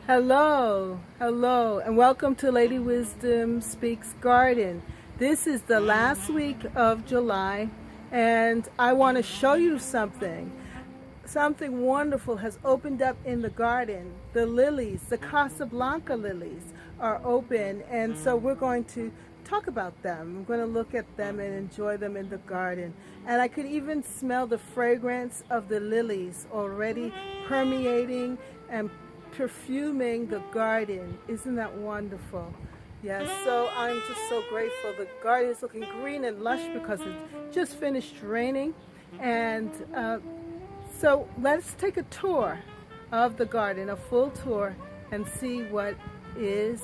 Hello, and welcome to Lady Wisdom Speaks Garden. This is the last week of July, and I want to show you something. Something wonderful has opened up in the garden. The lilies, the Casablanca lilies, are open, and so we're going to talk about them. I'm going to look at them and enjoy them in the garden. And I could even smell the fragrance of the lilies already permeating and perfuming the garden. Isn't that wonderful? Yes, so I'm just so grateful. The garden is looking green and lush because it just finished raining. And so let's take a tour of the garden, a full tour, and see what is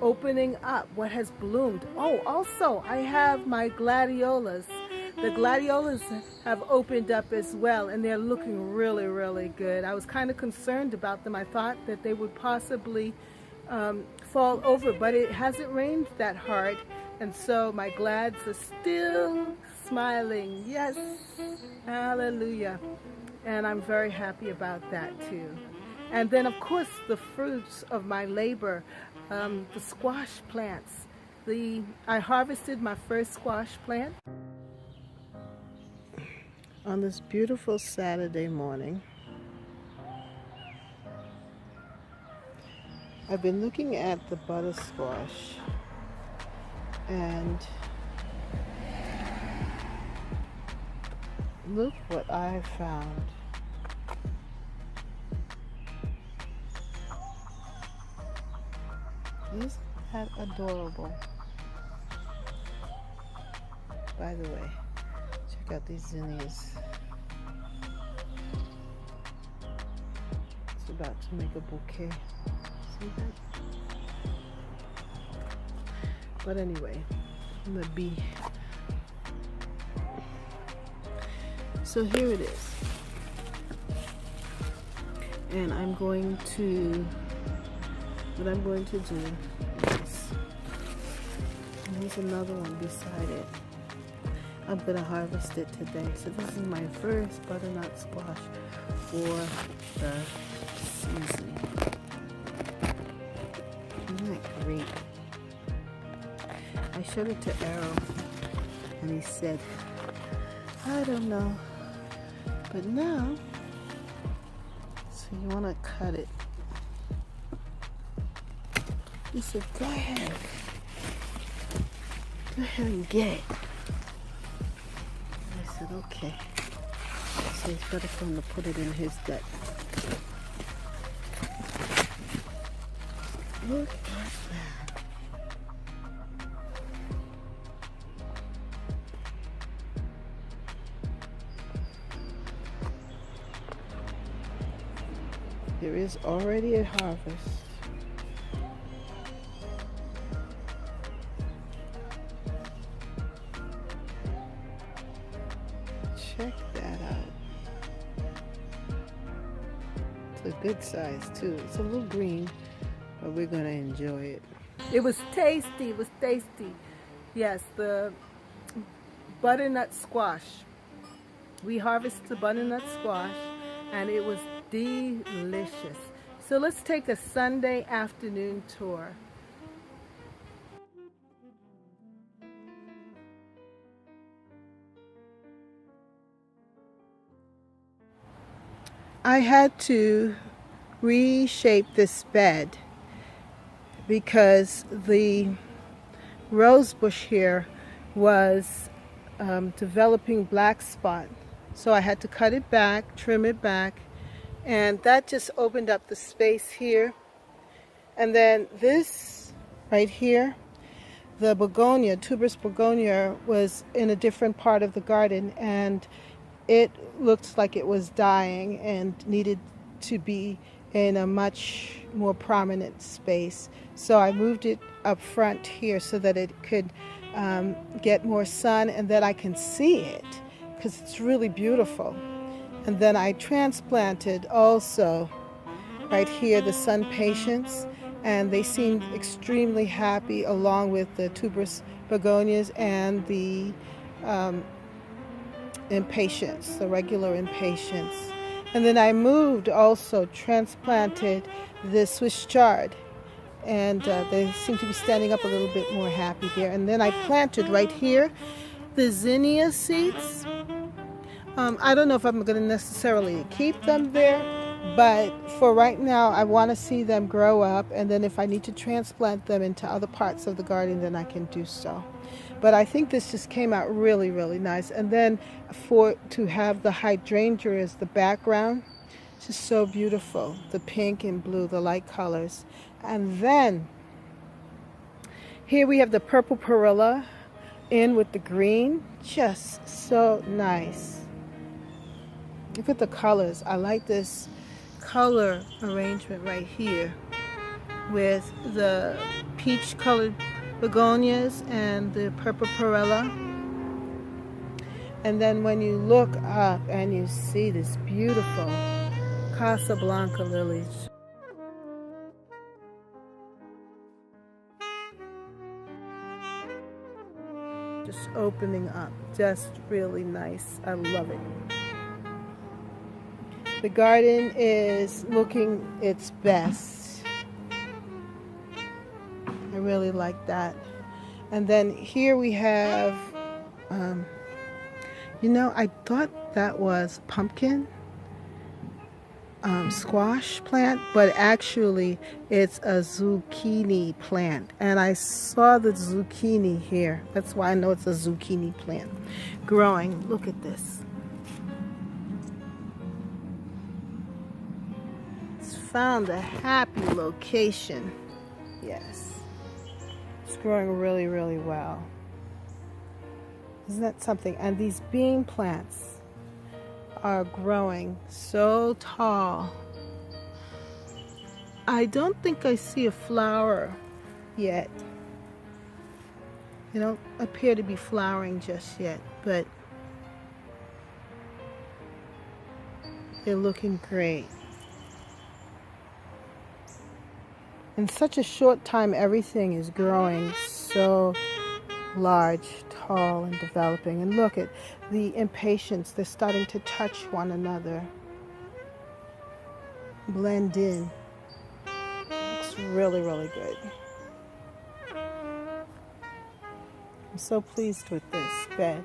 opening up, what has bloomed. Oh, also I have my gladiolas. The gladiolas have opened up as well, and they're looking really good. I was kind of concerned about them. I thought that they would possibly fall over, but it hasn't rained that hard, and so my glads are still smiling. Yes, hallelujah. And I'm very happy about that too. And then of course the fruits of my labor, the squash plants. I harvested my first squash plant on this beautiful Saturday morning. I've been looking at the butter squash, and look what I found. Isn't that adorable? By the way, check out these zinnias. It's about to make a bouquet. See that? But anyway, the bee. So here it is. And what I'm going to do is, and there's another one beside it. I'm going to harvest it today. So this is my first butternut squash for the season. Isn't that great? I showed it to Arrow, and he said, I don't know. But now, so you want to cut it. He said, go ahead and get it. I said, okay. So it's better for him to put it in his gut. Look at that. There is already a harvest. Check that out. It's a good size too. It's a little green, but we're gonna enjoy it. It was tasty, Yes, the butternut squash. We harvested the butternut squash and it was delicious. So let's take a Sunday afternoon tour. I had to reshape this bed because the rose bush here was developing black spot. So I had to cut it back, trim it back, and that just opened up the space here. And then this right here, the begonia, tuberous begonia, was in a different part of the garden, and it looked like it was dying and needed to be in a much more prominent space. So I moved it up front here so that it could get more sun and that I can see it, because it's really beautiful. And then I transplanted also right here the sun patience, and they seemed extremely happy along with the tuberous begonias and the impatiens, the regular impatiens. And then I moved, also transplanted the Swiss chard, and they seem to be standing up a little bit more happy there. And then I planted right here the zinnia seeds. I don't know if I'm going to necessarily keep them there, but for right now I want to see them grow up, and then if I need to transplant them into other parts of the garden, then I can do so. But I think this just came out really, really nice. And then to have the hydrangea as the background, it's just so beautiful. The pink and blue, the light colors. And then here we have the purple perilla in with the green. Just so nice. Look at the colors. I like this color arrangement right here with the peach colored begonias and the purple perilla. And then when you look up and you see this beautiful Casablanca lilies. Just opening up, just really nice. I love it. The garden is looking its best. I really like that. And then here we have, I thought that was pumpkin squash plant, but actually it's a zucchini plant. And I saw the zucchini here. That's why I know it's a zucchini plant growing. Look at this. It's found a happy location. Yes. It's growing really, really well. Isn't that something? And these bean plants are growing so tall. I don't think I see a flower yet. They don't appear to be flowering just yet, but they're looking great. In such a short time, everything is growing so large, tall, and developing. And look at the impatiens. They're starting to touch one another, blend in. Looks really, really good. I'm so pleased with this bed.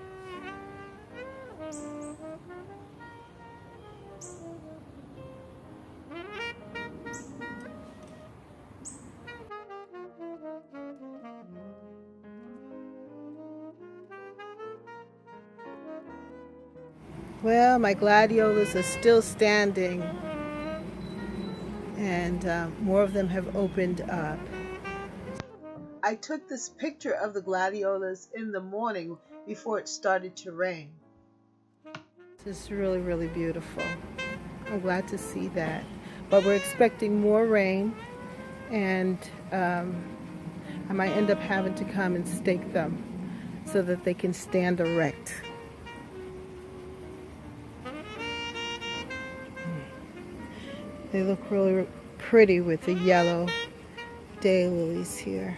Well, my gladiolas are still standing, and more of them have opened up. I took this picture of the gladiolas in the morning before it started to rain. It's really, really beautiful. I'm glad to see that. But we're expecting more rain, and I might end up having to come and stake them so that they can stand erect. They look really pretty with the yellow daylilies here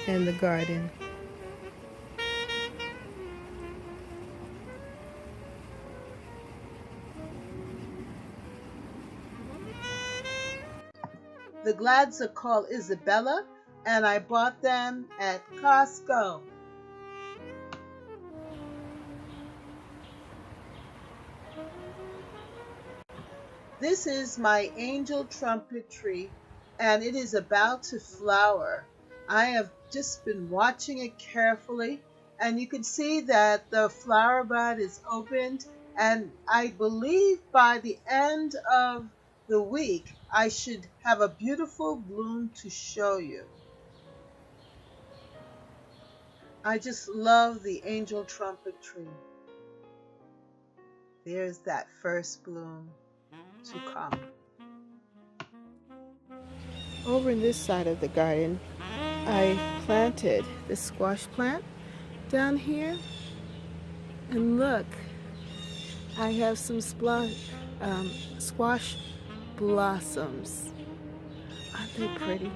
in the garden. The glads are called Isabella, and I bought them at Costco. This is my angel trumpet tree, and it is about to flower. I have just been watching it carefully, and you can see that the flower bud is opened, and I believe by the end of the week I should have a beautiful bloom to show you. I just love the angel trumpet tree. There's that first bloom to come. Over in this side of the garden, I planted this squash plant down here, and look, I have some squash blossoms. Aren't they pretty?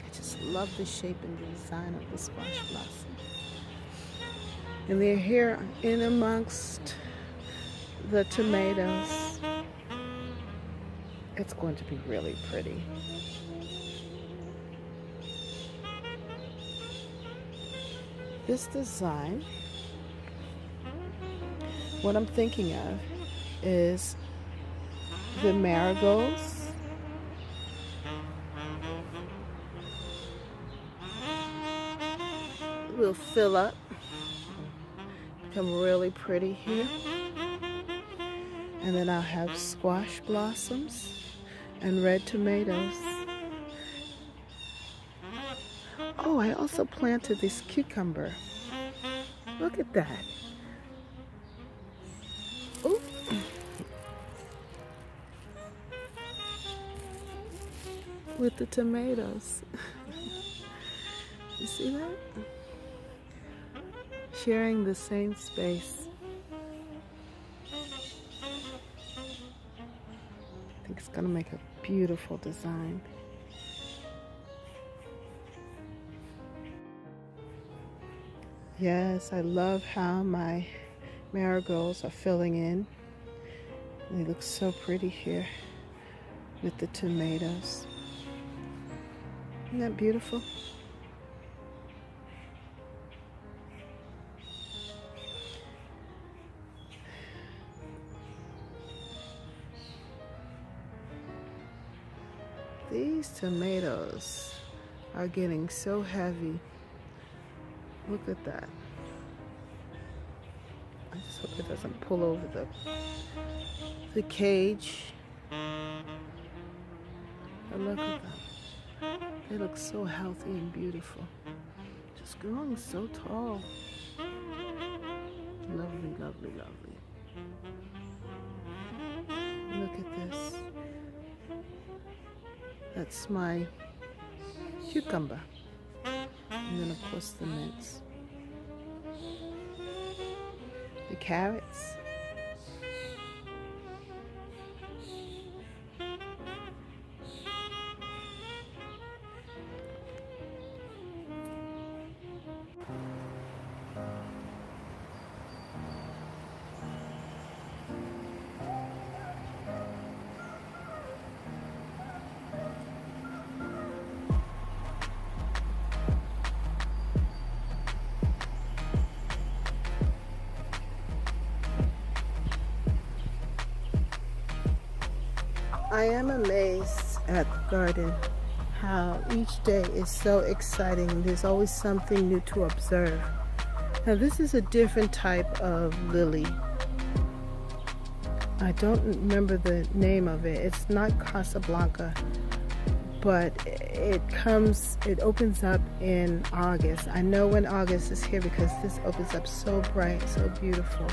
I just love the shape and design of the squash blossom. And they're here in amongst the tomatoes. It's going to be really pretty. This design, what I'm thinking of is the marigolds will fill up, become really pretty here. And then I'll have squash blossoms and red tomatoes. Oh, I also planted this cucumber. Look at that. Ooh. With the tomatoes. You see that? Sharing the same space. I think it's gonna make a beautiful design. Yes, I love how my marigolds are filling in. They look so pretty here with the tomatoes. Isn't that beautiful? These tomatoes are getting so heavy. Look at that. I just hope it doesn't pull over the cage. But look at them. They look so healthy and beautiful. Just growing so tall. Lovely, lovely, lovely. Look at this. That's my cucumber. And then of course the mints. The carrots. I am amazed at the garden, how each day is so exciting. There's always something new to observe. Now this is a different type of lily. I don't remember the name of it. It's not Casablanca, but it opens up in August. I know when August is here because this opens up so bright, so beautiful.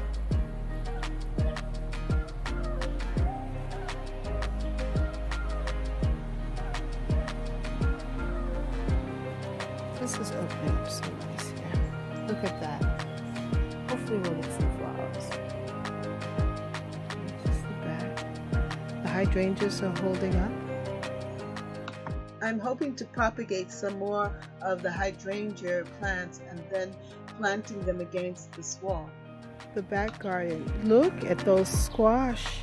This is opening up so nice here. Look at that. Hopefully we'll get some flowers. Just the back. The hydrangeas are holding up. I'm hoping to propagate some more of the hydrangea plants and then planting them against this wall. The back garden. Look at those squash,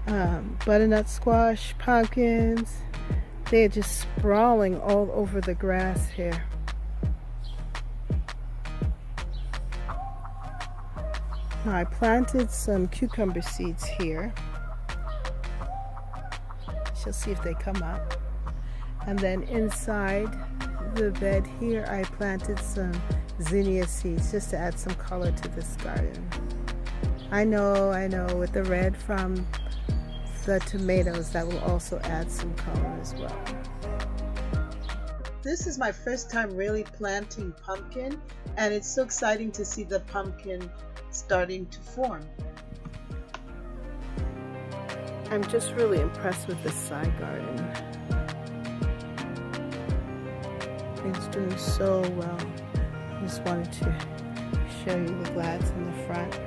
butternut squash, pumpkins. They're just sprawling all over the grass here. Now I planted some cucumber seeds here. She'll see if they come up. And then inside the bed here, I planted some zinnia seeds just to add some color to this garden. I know, with the red from the tomatoes, that will also add some color as well. This is my first time really planting pumpkin, and it's so exciting to see the pumpkin starting to form. I'm just really impressed with this side garden. It's doing so well. I just wanted to show you the glads in the front.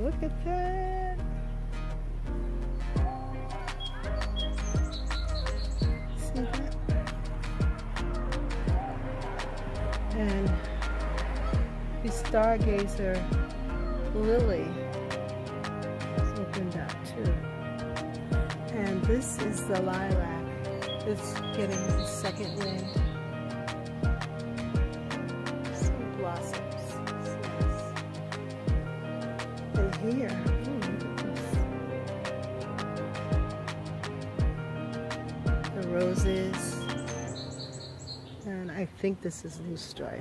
Look at that. And the stargazer lily is opened up too. And this is the lilac. It's getting the second wind. Some blossoms. And here, look at this. The roses. And I think this is loosestrife,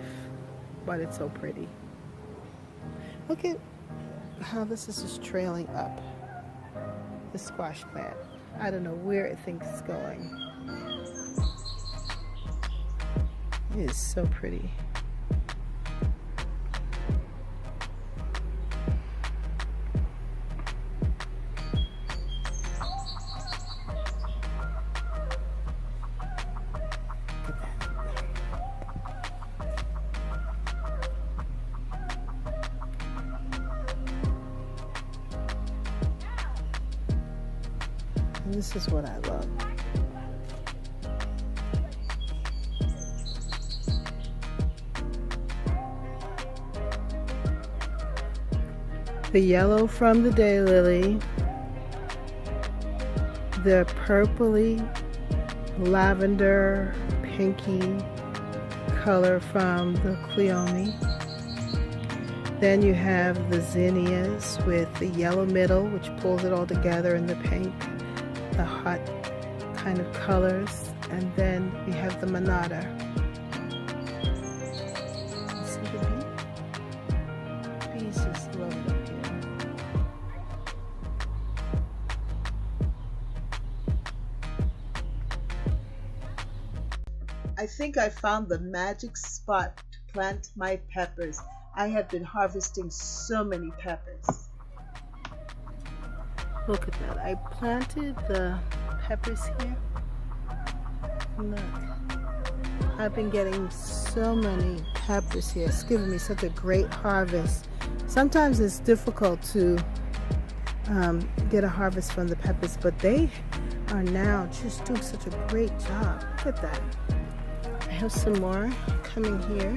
but it's so pretty. Look at how this is just trailing up. The squash plant. I don't know where it thinks it's going. It is so pretty. And this is what I love. The yellow from the daylily, the purpley, lavender, pinky color from the cleome. Then you have the zinnias with the yellow middle, which pulls it all together, and the pink, the hot kind of colors. And then we have the monarda. See the bee? Bees just love it up here. I think I found the magic spot to plant my peppers. I have been harvesting so many peppers. Look at that. I planted the peppers here. Look. I've been getting so many peppers here. It's given me such a great harvest. Sometimes it's difficult to get a harvest from the peppers, but they are now just doing such a great job. Look at that. I have some more coming here.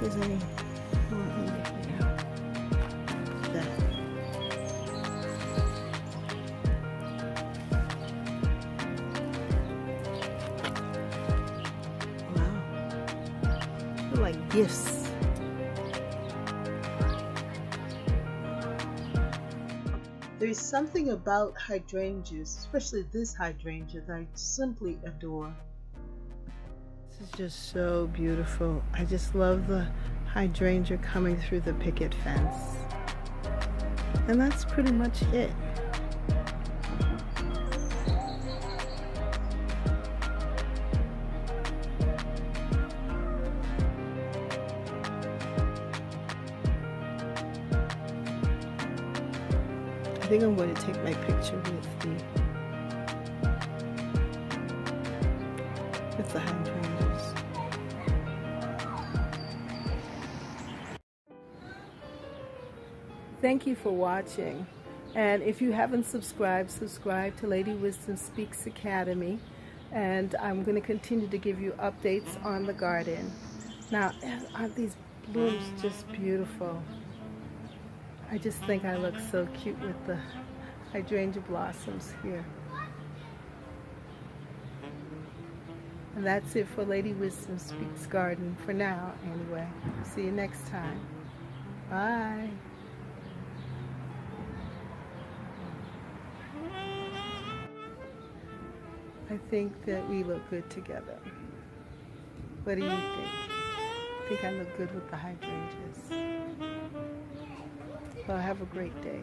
There's any more under here. That. Wow. They're like gifts. There's something about hydrangeas, especially this hydrangea, that I simply adore. This is just so beautiful. I just love the hydrangea coming through the picket fence. And that's pretty much it. I think I'm going to take my picture with the hydrangeas. Thank you for watching. And if you haven't subscribed, subscribe to Lady Wisdom Speaks Academy. And I'm going to continue to give you updates on the garden. Now, aren't these blooms just beautiful? I just think I look so cute with the hydrangea blossoms here. And that's it for Lady Wisdom Speaks Garden for now, anyway. See you next time. Bye. I think that we look good together. What do you think? I think I look good with the hydrangeas. Well, have a great day.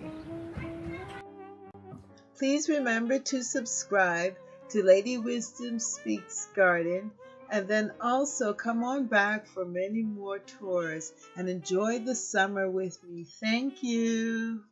Please remember to subscribe to Lady Wisdom Speaks Garden, and then also come on back for many more tours and enjoy the summer with me. Thank you.